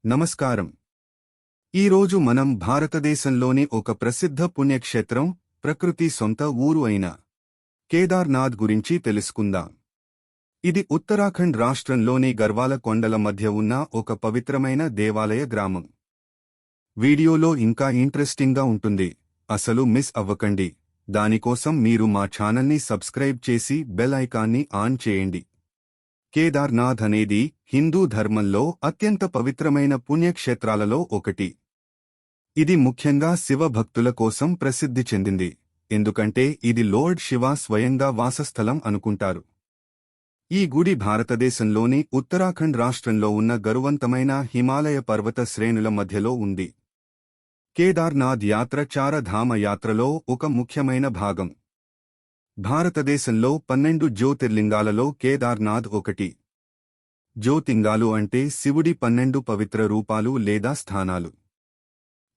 నమస్కారం. ఈరోజు మనం భారతదేశంలోని ఒక ప్రసిద్ధ పుణ్యక్షేత్రం, ప్రకృతి సొంత ఊరు అయిన కేదార్నాథ్ గురించి తెలుసుకుందాం. ఇది ఉత్తరాఖండ్ రాష్ట్రంలోని గర్వాల కొండల మధ్య ఉన్న ఒక పవిత్రమైన దేవాలయ గ్రామం. వీడియోలో ఇంకా ఇంట్రెస్టింగ్గా ఉంటుంది, అసలు మిస్ అవ్వకండి. దానికోసం మీరు మా ఛానల్ని సబ్స్క్రైబ్ చేసి బెల్ ఐకాన్ని ఆన్ చేయండి. కేదార్నాథ్ అనేది హిందూ ధర్మంలో అత్యంత పవిత్రమైన పుణ్యక్షేత్రాలలో ఒకటి. ఇది ముఖ్యంగా శివ భక్తుల కోసం ప్రసిద్ధి చెందింది, ఎందుకంటే ఇది లార్డ్ శివ స్వయంగా వాసస్థలం అనుకుంటారు. ఈ గుడి భారతదేశంలోని ఉత్తరాఖండ్ రాష్ట్రంలో ఉన్న గరువంతమైన హిమాలయ పర్వత శ్రేణుల మధ్యలో ఉంది. కేదార్నాథ్ యాత్ర చారధామ యాత్రలో ఒక ముఖ్యమైన భాగం. భారతదేశంలో 12 జ్యోతిర్లింగాలలో కేదార్నాథ్ ఒకటి. జ్యోతిర్లింగాలు అంటే శివుడి 12 పవిత్ర రూపాలు లేదా స్థానాలు.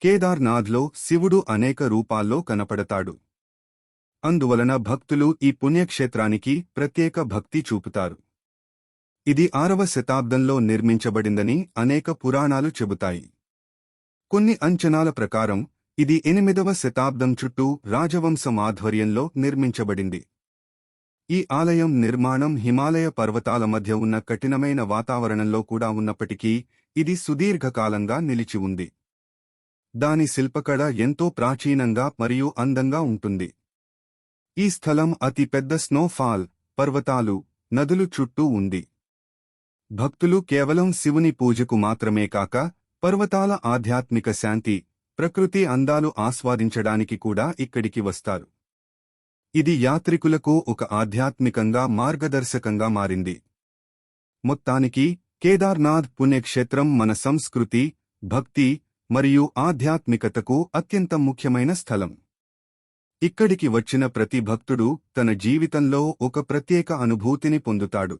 కేదార్నాథ్లో శివుడు అనేక రూపాల్లో కనపడతాడు. అందువలన భక్తులు ఈ పుణ్యక్షేత్రానికి ప్రత్యేక భక్తి చూపుతారు. ఇది 6వ శతాబ్దంలో నిర్మించబడిందని అనేక పురాణాలు చెబుతాయి. కొన్ని అంచనాల ప్రకారం ఇది 8వ శతాబ్దం చుట్టూ రాజవంశం ఆధ్వర్యంలో నిర్మించబడింది. ఈ ఆలయం నిర్మాణం హిమాలయ పర్వతాల మధ్య ఉన్న కఠినమైన వాతావరణంలో కూడా ఉన్నప్పటికీ ఇది సుదీర్ఘకాలంగా నిలిచి ఉంది. దాని శిల్పకళ ఎంతో ప్రాచీనంగా మరియు అందంగా ఉంటుంది. ఈ స్థలం అతి పెద్ద స్నోఫాల్, పర్వతాలు, నదులు చుట్టూ ఉంది. భక్తులు కేవలం శివుని పూజకు మాత్రమే కాక పర్వతాల ఆధ్యాత్మిక శాంతి, ప్రకృతి అందాలు ఆస్వాదించడానికి కూడా ఇక్కడికి వస్తారు. ఇది యాత్రికులకు ఒక ఆధ్యాత్మికంగా మార్గదర్శకంగా మారింది. మొత్తానికి కేదార్నాథ్ పుణ్యక్షేత్రం మన సంస్కృతి, భక్తి మరియు ఆధ్యాత్మికతకు అత్యంత ముఖ్యమైన స్థలం. ఇక్కడికి వచ్చిన ప్రతి భక్తుడు తన జీవితంలో ఒక ప్రత్యేక అనుభూతిని పొందుతాడు.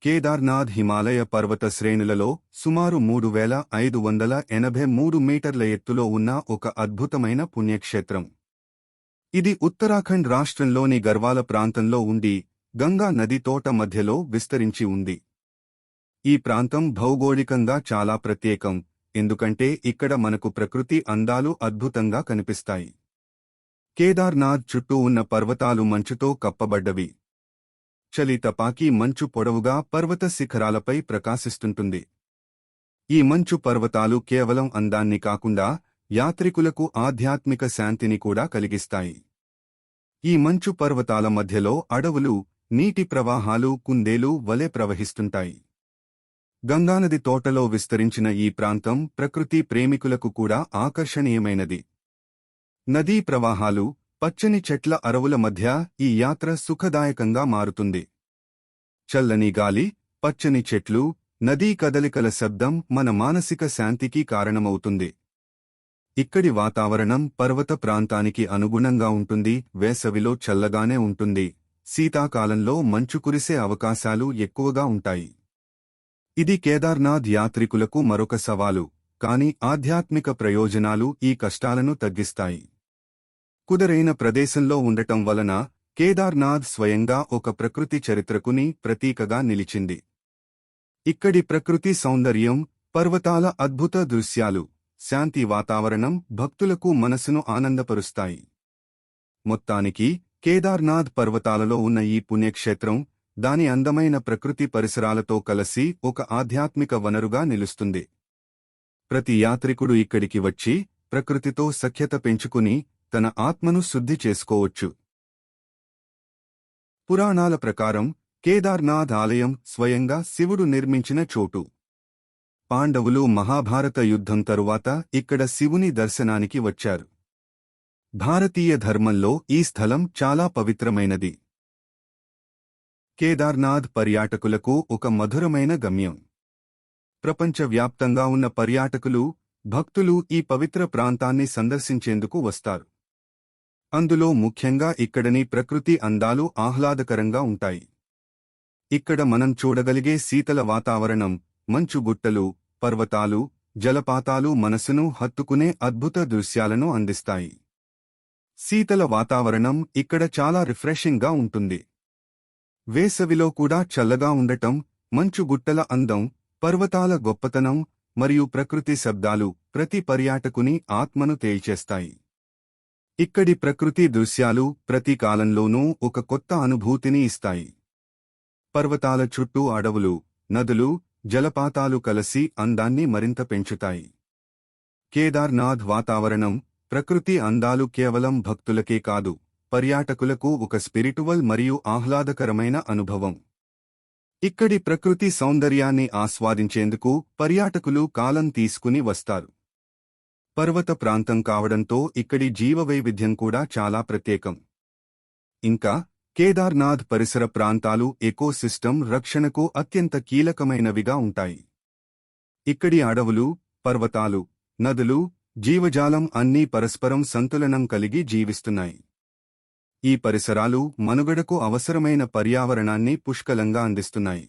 కేదార్నాథ్ హిమాలయ పర్వత శ్రేణులలో సుమారు 3583 మీటర్ల ఎత్తులో ఉన్న ఒక అద్భుతమైన పుణ్యక్షేత్రం. ఇది ఉత్తరాఖండ్ రాష్ట్రంలోని గర్వాల ప్రాంతంలో ఉండి గంగా నది తోట మధ్యలో విస్తరించి ఉంది. ఈ ప్రాంతం భౌగోళికంగా చాలా ప్రత్యేకం, ఎందుకంటే ఇక్కడ మనకు ప్రకృతి అందాలు అద్భుతంగా కనిపిస్తాయి. కేదార్నాథ్ చుట్టూ ఉన్న పర్వతాలు మంచుతో కప్పబడ్డవి. చలి తపాకీ మంచు పొడవుగా పర్వత శిఖరాలపై ప్రకాశిస్తుంటుంది. ఈ మంచు పర్వతాలు కేవలం అందాన్ని కాకుండా యాత్రికులకు ఆధ్యాత్మిక శాంతిని కూడా కలిగిస్తాయి. ఈ మంచు పర్వతాల మధ్యలో అడవులు, నీటి ప్రవాహాలు కుందేలు వలె ప్రవహిస్తుంటాయి. గంగానది తోటలో విస్తరించిన ఈ ప్రాంతం ప్రకృతి ప్రేమికులకు కూడా ఆకర్షణీయమైనది. నదీ ప్రవాహాలు, పచ్చని చెట్ల అరవుల మధ్య ఈ యాత్ర సుఖదాయకంగా మారుతుంది. చల్లని గాలి, పచ్చని చెట్లు, నదీ కదలికల శబ్దం మన మానసిక శాంతికి కారణమవుతుంది. ఇక్కడి వాతావరణం పర్వత ప్రాంతానికి అనుగుణంగా ఉంటుంది. వేసవిలో చల్లగానే ఉంటుంది, శీతాకాలంలో మంచు కురిసే అవకాశాలు ఎక్కువగా ఉంటాయి. ఇది కేదార్నాథ్ యాత్రికులకు మరొక సవాలు, కాని ఆధ్యాత్మిక ప్రయోజనాలు ఈ కష్టాలను తగ్గిస్తాయి. కుదరైన ప్రదేశంలో ఉండటం వలన కేదార్నాథ్ స్వయంగా ఒక ప్రకృతి చరిత్రకుని ప్రతీకగా నిలిచింది. ఇక్కడి ప్రకృతి సౌందర్యం, పర్వతాల అద్భుత దృశ్యాలు, శాంతి వాతావరణం భక్తులకు మనసును ఆనందపరుస్తాయి. మొత్తానికి కేదార్నాథ్ పర్వతాలలో ఉన్న ఈ పుణ్యక్షేత్రం దాని అందమైన ప్రకృతి పరిసరాలతో కలసి ఒక ఆధ్యాత్మిక వనరుగా నిలుస్తుంది. ప్రతి యాత్రికుడు ఇక్కడికి వచ్చి ప్రకృతితో సఖ్యత పెంచుకుని తన ఆత్మను శుద్ధి చేసుకోవచ్చు. పురాణాల ప్రకారం కేదార్నాథ్ ఆలయం స్వయంగా శివుడు నిర్మించిన చోటు. పాండవులు మహాభారత యుద్ధం తరువాత ఇక్కడ శివుని దర్శనానికి వచ్చారు. భారతీయ ధర్మంలో ఈ స్థలం చాలా పవిత్రమైనది. కేదార్నాథ్ పర్యాటకులకు ఒక మధురమైన గమ్యం. ప్రపంచవ్యాప్తంగా ఉన్న పర్యాటకులు, భక్తులు ఈ పవిత్ర ప్రాంతాన్ని సందర్శించేందుకు వస్తారు. అందులో ముఖ్యంగా ఇక్కడని ప్రకృతి అందాలు ఆహ్లాదకరంగా ఉంటాయి. ఇక్కడ మనం చూడగలిగే శీతల వాతావరణం, మంచు గుట్టలు, పర్వతాలు, జలపాతాలు మనసును హత్తుకునే అద్భుత దృశ్యాలను అందిస్తాయి. శీతల వాతావరణం ఇక్కడ చాలా రిఫ్రెషింగ్గా ఉంటుంది. వేసవిలో కూడా చల్లగా ఉండటం, మంచు గుట్టల అందం, పర్వతాల గొప్పతనం మరియు ప్రకృతి శబ్దాలు ప్రతి పర్యాటకుని ఆత్మను తేల్చేస్తాయి. ఇక్కడి ప్రకృతి దృశ్యాలు ప్రతి కాలంలోనూ ఒక కొత్త అనుభూతిని ఇస్తాయి. పర్వతాల చుట్టూ అడవులు, నదులు, జలపాతాలు కలిసి అందాన్ని మరింత పెంచుతాయి. కేదార్నాథ్ వాతావరణం, ప్రకృతి అందాలు కేవలం భక్తులకే కాదు, పర్యాటకులకు ఒక స్పిరిటువల్ మరియు ఆహ్లాదకరమైన అనుభవం. ఇక్కడి ప్రకృతి సౌందర్యాన్ని ఆస్వాదించేందుకు పర్యాటకులు కాలం తీసుకుని వస్తారు. పర్వత ప్రాంతం కావడంతో ఇక్కడి జీవవైవిధ్యం కూడా చాలా ప్రత్యేకం. ఇంకా కేదార్నాథ్ పరిసర ప్రాంతాలు ఎకోసిస్టమ్ రక్షణకు అత్యంత కీలకమైనవిగా ఉంటాయి. ఇక్కడి అడవులు, పర్వతాలు, నదులు, జీవజాలం అన్నీ పరస్పరం సంతులనం కలిగి జీవిస్తున్నాయి. ఈ పరిసరాలు మనుగడకు అవసరమైన పర్యావరణాన్ని పుష్కలంగా అందిస్తున్నాయి.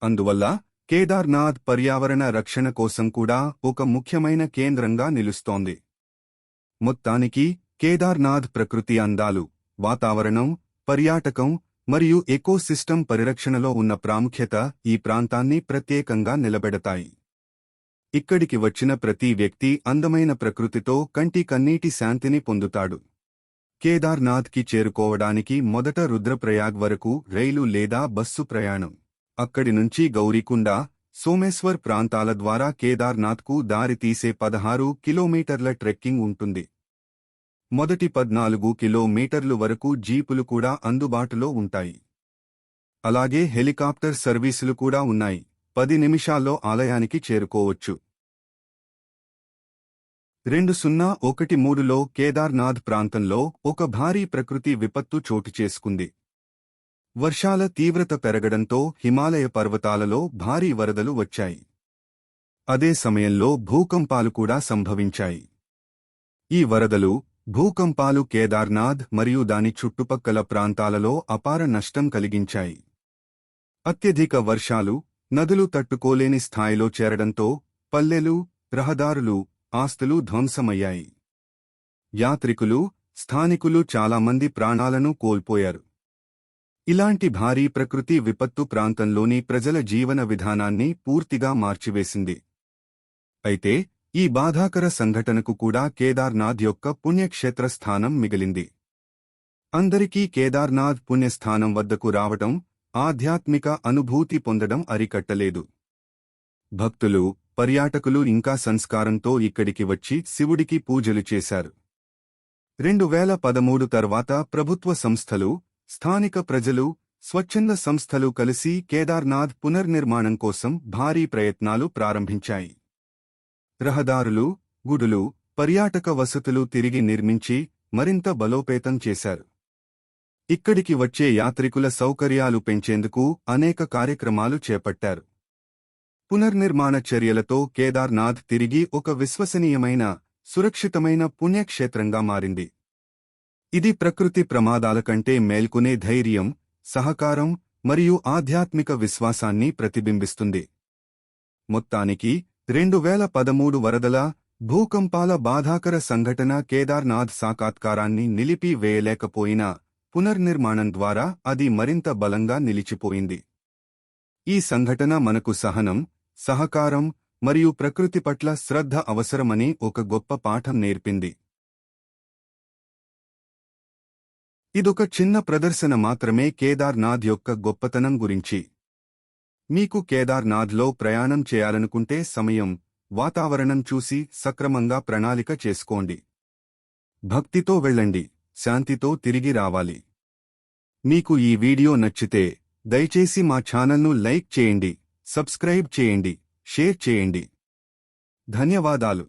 అందువల్ల కేదార్నాథ్ పర్యావరణ రక్షణ కోసం కూడా ఒక ముఖ్యమైన కేంద్రంగా నిలుస్తోంది. మొత్తానికి కేదార్నాథ్ ప్రకృతి అందాలు, వాతావరణం, పర్యాటకం మరియు ఎకోసిస్టమ్ పరిరక్షణలో ఉన్న ప్రాముఖ్యత ఈ ప్రాంతాన్ని ప్రత్యేకంగా నిలబెడతాయి. ఇక్కడికి వచ్చిన ప్రతి వ్యక్తి అందమైన ప్రకృతితో కంటి కన్నీటి శాంతిని పొందుతాడు. కేదార్నాథ్కి చేరుకోవడానికి మొదట రుద్రప్రయాగ్ వరకు రైలు లేదా బస్సు ప్రయాణం. అక్కడి నుంచి గౌరీకుండ, సోమేశ్వర్ ప్రాంతాల ద్వారా కేదార్నాథ్కు దారితీసే 16 కిలోమీటర్ల ట్రెక్కింగ్ ఉంటుంది. మొదటి 14 కిలోమీటర్లు వరకు జీపులు కూడా అందుబాటులో ఉంటాయి. అలాగే హెలికాప్టర్ సర్వీసులు కూడా ఉన్నాయి. 10 నిమిషాల్లో ఆలయానికి చేరుకోవచ్చు. 2013లో కేదార్నాథ్ ప్రాంతంలో ఒక భారీ ప్రకృతి విపత్తు చోటుచేసుకుంది. వర్షాల తీవ్రత పెరగడంతో హిమాలయ పర్వతాలలో భారీ వరదలు వచ్చాయి. అదే సమయంలో భూకంపాలు కూడా సంభవించాయి. ఈ వరదలు, భూకంపాలు కేదార్నాథ్ మరియు దాని చుట్టుపక్కల ప్రాంతాలలో అపార నష్టం కలిగించాయి. అత్యధిక వర్షాలు, నదులు తట్టుకోలేని స్థాయిలో చేరడంతో పల్లెలు, రహదారులు, ఆస్తులు ధ్వంసమయ్యాయి. యాత్రికులు, స్థానికులు చాలామంది ప్రాణాలను కోల్పోయారు. ఇలాంటి భారీ ప్రకృతి విపత్తు ప్రాంతంలోని ప్రజల జీవన విధానాన్ని పూర్తిగా మార్చివేసింది. అయితే ఈ బాధాకర సంఘటనకు కూడా కేదార్నాథ్ యొక్క పుణ్యక్షేత్ర స్థానం మిగిలింది. అందరికీ కేదార్నాథ్ పుణ్యస్థానం వద్దకు రావటం, ఆధ్యాత్మిక అనుభూతి పొందడం అరికట్టలేదు. భక్తులు, పర్యాటకులు ఇంకా సంస్కారంతో ఇక్కడికి వచ్చి శివుడికి పూజలు చేశారు. 2013 తర్వాత ప్రభుత్వ సంస్థలు, స్థానిక ప్రజలు, స్వచ్ఛంద సంస్థలు కలిసి కేదార్నాథ్ పునర్నిర్మాణం కోసం భారీ ప్రయత్నాలు ప్రారంభించాయి. రహదారులు, గుడులు, పర్యాటక వసతులు తిరిగి నిర్మించి మరింత బలోపేతం చేశారు. ఇక్కడికి వచ్చే యాత్రికుల సౌకర్యాలు పెంచేందుకు అనేక కార్యక్రమాలు చేపట్టారు. పునర్నిర్మాణ చర్యలతో కేదార్నాథ్ తిరిగి ఒక విశ్వసనీయమైన, సురక్షితమైన పుణ్యక్షేత్రంగా మారింది. ఇది ప్రకృతి ప్రమాదాల కంటే మేల్కొనే ధైర్యం, సహకారం మరియు ఆధ్యాత్మిక విశ్వాసాన్ని ప్రతిబింబిస్తుంది. మొత్తానికి 2013 వరదల, భూకంపాల బాధాకర సంఘటన కేదార్నాథ్ సాకాత్కారాన్ని నిలిపి వేయలేకపోయినా పునర్నిర్మాణం ద్వారా అది మరింత బలంగా నిలిచిపోయింది. ఈ సంఘటన మనకు సహనం, సహకారం మరియు ప్రకృతి పట్ల శ్రద్ధ అవసరమని ఒక గొప్ప పాఠం నేర్పింది. ఇదొక చిన్న ప్రదర్శన మాత్రమే కేదార్నాథ్ యొక్క గొప్పతనం గురించి. మీకు కేదార్నాథ్లో ప్రయాణం చేయాలనుకుంటే సమయం, వాతావరణం చూసి సక్రమంగా ప్రణాళిక చేసుకోండి. భక్తితో వెళ్ళండి, శాంతితో తిరిగి రావాలి. మీకు ఈ వీడియో నచ్చితే దయచేసి మా ఛానల్ను లైక్ చేయండి, సబ్స్క్రైబ్ చేయండి, షేర్ చేయండి. ధన్యవాదాలు.